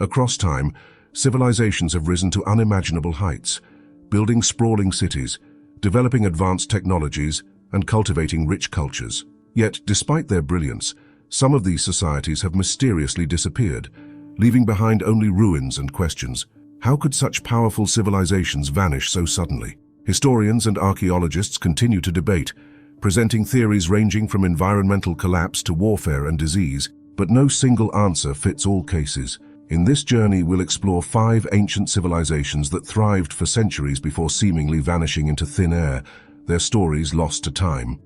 Across time, civilizations have risen to unimaginable heights, building sprawling cities, developing advanced technologies, and cultivating rich cultures. Yet, despite their brilliance, some of these societies have mysteriously disappeared, leaving behind only ruins and questions. How could such powerful civilizations vanish so suddenly? Historians and archaeologists continue to debate, presenting theories ranging from environmental collapse to warfare and disease, but no single answer fits all cases. In this journey, we'll explore 5 ancient civilizations that thrived for centuries before seemingly vanishing into thin air, their stories lost to time.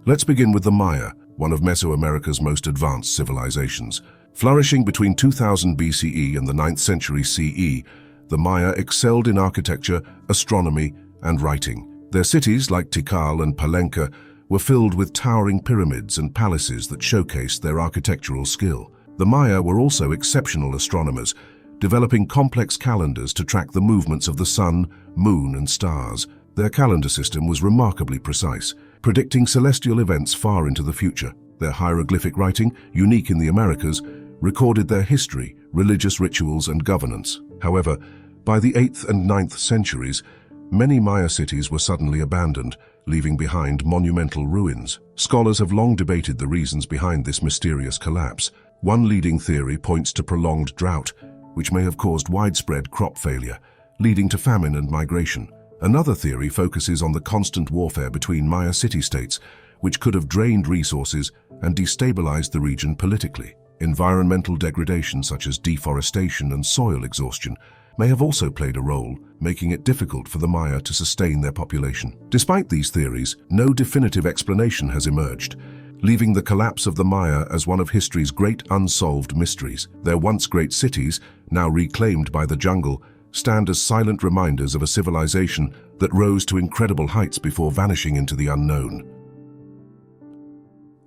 Let's begin with the Maya, one of Mesoamerica's most advanced civilizations. Flourishing between 2000 BCE and the 9th century CE, the Maya excelled in architecture, astronomy, and writing. Their cities, like Tikal and Palenque, were filled with towering pyramids and palaces that showcased their architectural skill. The Maya were also exceptional astronomers, developing complex calendars to track the movements of the sun, moon, and stars. Their calendar system was remarkably precise, predicting celestial events far into the future. Their hieroglyphic writing, unique in the Americas, recorded their history, religious rituals, and governance. However, by the 8th and 9th centuries, many Maya cities were suddenly abandoned, leaving behind monumental ruins. Scholars have long debated the reasons behind this mysterious collapse. One leading theory points to prolonged drought, which may have caused widespread crop failure, leading to famine and migration. Another theory focuses on the constant warfare between Maya city-states, which could have drained resources and destabilized the region politically. Environmental degradation such as deforestation and soil exhaustion may have also played a role, making it difficult for the Maya to sustain their population. Despite these theories, no definitive explanation has emerged, leaving the collapse of the Maya as one of history's great unsolved mysteries. Their once great cities, now reclaimed by the jungle, stand as silent reminders of a civilization that rose to incredible heights before vanishing into the unknown.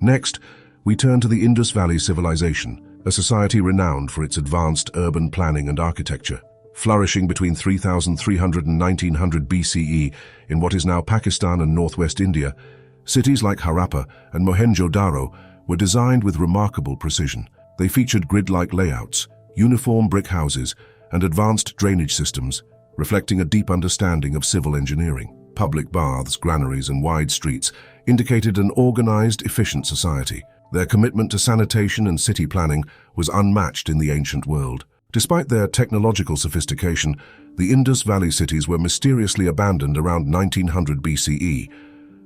Next, we turn to the Indus Valley Civilization, a society renowned for its advanced urban planning and architecture. Flourishing between 3300 and 1900 BCE in what is now Pakistan and northwest India, cities like Harappa and Mohenjo-Daro were designed with remarkable precision. They featured grid-like layouts, uniform brick houses, and advanced drainage systems, reflecting a deep understanding of civil engineering. Public baths, granaries, and wide streets indicated an organized, efficient society. Their commitment to sanitation and city planning was unmatched in the ancient world. Despite their technological sophistication, the Indus Valley cities were mysteriously abandoned around 1900 BCE.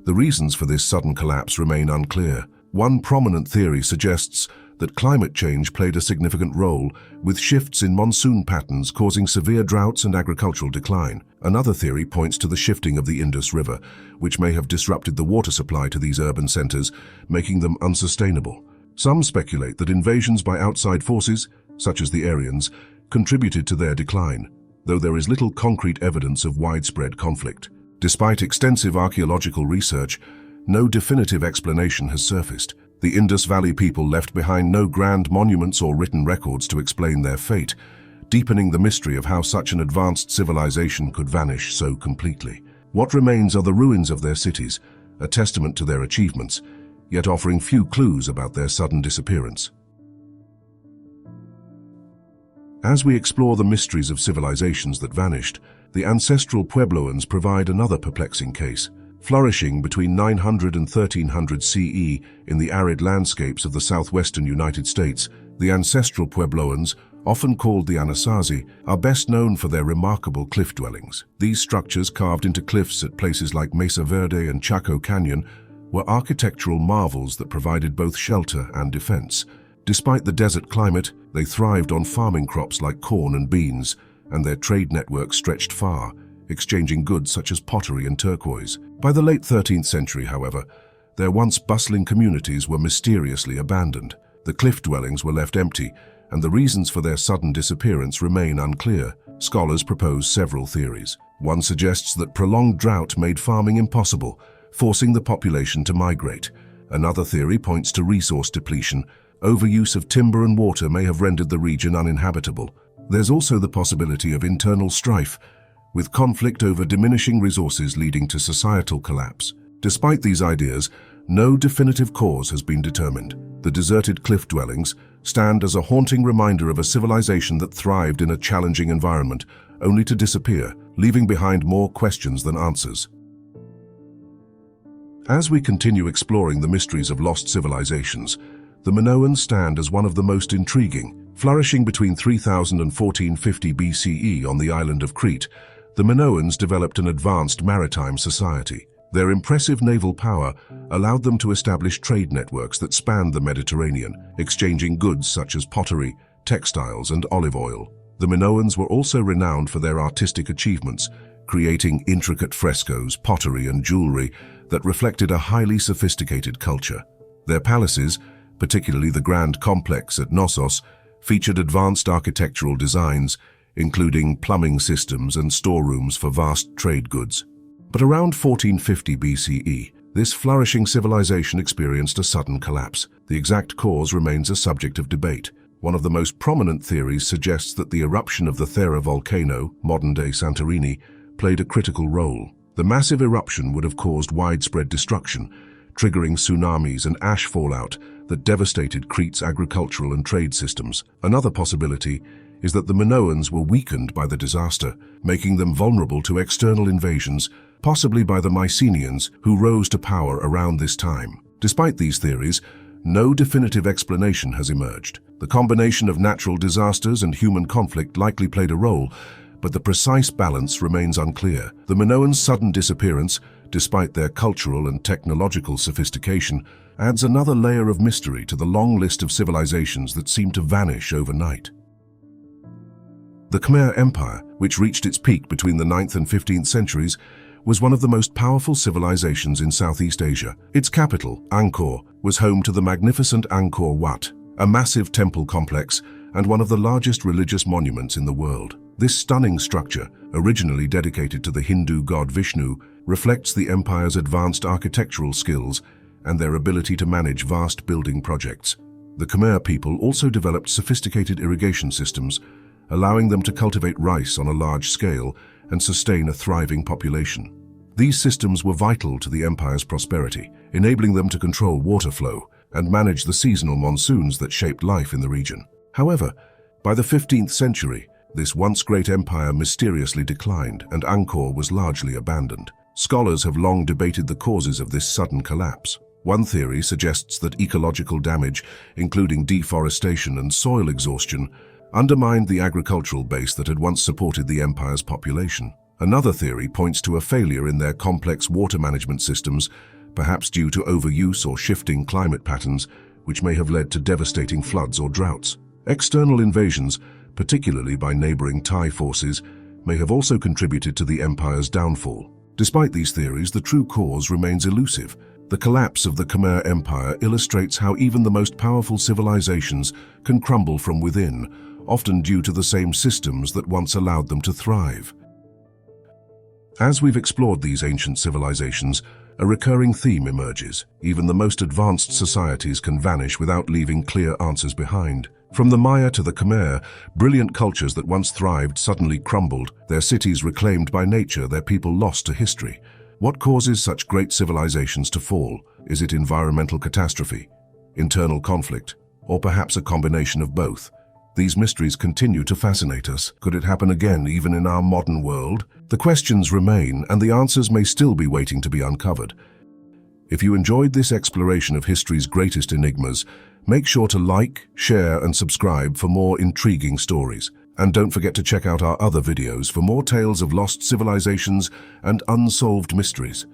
The reasons for this sudden collapse remain unclear. One prominent theory suggests that climate change played a significant role, with shifts in monsoon patterns causing severe droughts and agricultural decline. Another theory points to the shifting of the Indus River, which may have disrupted the water supply to these urban centers, making them unsustainable. Some speculate that invasions by outside forces, such as the Aryans, contributed to their decline, though there is little concrete evidence of widespread conflict. Despite extensive archaeological research, no definitive explanation has surfaced. The Indus Valley people left behind no grand monuments or written records to explain their fate, deepening the mystery of how such an advanced civilization could vanish so completely. What remains are the ruins of their cities, a testament to their achievements, yet offering few clues about their sudden disappearance. As we explore the mysteries of civilizations that vanished, the ancestral Puebloans provide another perplexing case. Flourishing between 900 and 1300 CE in the arid landscapes of the southwestern United States, the ancestral Puebloans, often called the Anasazi, are best known for their remarkable cliff dwellings. These structures, carved into cliffs at places like Mesa Verde and Chaco Canyon, were architectural marvels that provided both shelter and defense. Despite the desert climate, they thrived on farming crops like corn and beans, and their trade network stretched far, exchanging goods such as pottery and turquoise. By the late 13th century, however, their once bustling communities were mysteriously abandoned. The cliff dwellings were left empty, and the reasons for their sudden disappearance remain unclear. Scholars propose several theories. One suggests that prolonged drought made farming impossible, forcing the population to migrate. Another theory points to resource depletion. Overuse of timber and water may have rendered the region uninhabitable. There's also the possibility of internal strife, with conflict over diminishing resources leading to societal collapse. Despite these ideas, no definitive cause has been determined. The deserted cliff dwellings stand as a haunting reminder of a civilization that thrived in a challenging environment, only to disappear, leaving behind more questions than answers. As we continue exploring the mysteries of lost civilizations, the Minoans stand as one of the most intriguing. Flourishing between 3000 and 1450 BCE on the island of Crete, the Minoans developed an advanced maritime society. Their impressive naval power allowed them to establish trade networks that spanned the Mediterranean, exchanging goods such as pottery, textiles, and olive oil. The Minoans were also renowned for their artistic achievements, creating intricate frescoes, pottery, and jewelry that reflected a highly sophisticated culture. Their palaces, particularly the Grand Complex at Knossos, featured advanced architectural designs, including plumbing systems and storerooms for vast trade goods. But around 1450 BCE, this flourishing civilization experienced a sudden collapse. The exact cause remains a subject of debate. One of the most prominent theories suggests that the eruption of the Thera volcano, modern-day Santorini, played a critical role. The massive eruption would have caused widespread destruction, triggering tsunamis and ash fallout that devastated Crete's agricultural and trade systems. Another possibility is that the Minoans were weakened by the disaster, making them vulnerable to external invasions, possibly by the Mycenaeans, who rose to power around this time. Despite these theories, no definitive explanation has emerged. The combination of natural disasters and human conflict likely played a role, but the precise balance remains unclear. The Minoans' sudden disappearance, despite their cultural and technological sophistication, adds another layer of mystery to the long list of civilizations that seem to vanish overnight. The Khmer Empire, which reached its peak between the 9th and 15th centuries, was one of the most powerful civilizations in Southeast Asia. Its capital, Angkor, was home to the magnificent Angkor Wat, a massive temple complex and one of the largest religious monuments in the world. This stunning structure, originally dedicated to the Hindu god Vishnu, reflects the empire's advanced architectural skills and their ability to manage vast building projects. The Khmer people also developed sophisticated irrigation systems, allowing them to cultivate rice on a large scale and sustain a thriving population. These systems were vital to the empire's prosperity, enabling them to control water flow and manage the seasonal monsoons that shaped life in the region. However, by the 15th century, this once great empire mysteriously declined and Angkor was largely abandoned. Scholars have long debated the causes of this sudden collapse. One theory suggests that ecological damage, including deforestation and soil exhaustion, undermined the agricultural base that had once supported the empire's population. Another theory points to a failure in their complex water management systems, perhaps due to overuse or shifting climate patterns, which may have led to devastating floods or droughts. External invasions, particularly by neighboring Thai forces, may have also contributed to the empire's downfall. Despite these theories, the true cause remains elusive. The collapse of the Khmer Empire illustrates how even the most powerful civilizations can crumble from within, often due to the same systems that once allowed them to thrive. As we've explored these ancient civilizations, a recurring theme emerges. Even the most advanced societies can vanish without leaving clear answers behind. From the Maya to the Khmer, brilliant cultures that once thrived suddenly crumbled, their cities reclaimed by nature, their people lost to history. What causes such great civilizations to fall? Is it environmental catastrophe, internal conflict, or perhaps a combination of both? These mysteries continue to fascinate us. Could it happen again even in our modern world? The questions remain, and the answers may still be waiting to be uncovered. If you enjoyed this exploration of history's greatest enigmas, make sure to like, share, and subscribe for more intriguing stories. And don't forget to check out our other videos for more tales of lost civilizations and unsolved mysteries.